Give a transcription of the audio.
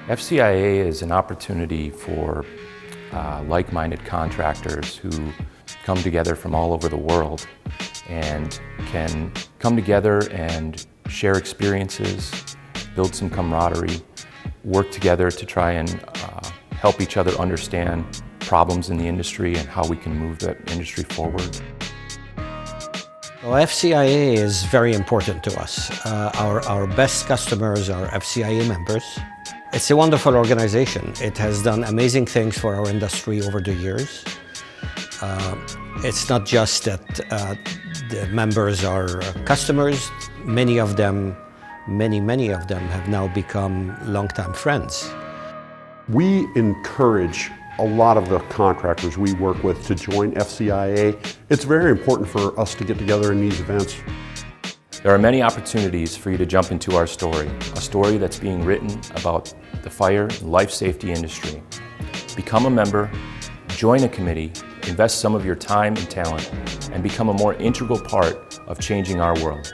FCIA is an opportunity for like-minded contractors who come together from all over the world and can come together and share experiences, build some camaraderie, work together to try and help each other understand problems in the industry and how we can move that industry forward. Well, FCIA is very important to us. Our best customers are FCIA members. It's a wonderful organization. It has done amazing things for our industry over the years. It's not just that the members are customers. Many of them have now become longtime friends. We encourage a lot of the contractors we work with to join FCIA. It's very important for us to get together in these events. There are many opportunities for you to jump into our story, a story that's being written about the fire and life safety industry. Become a member, join a committee, invest some of your time and talent, and become a more integral part of changing our world.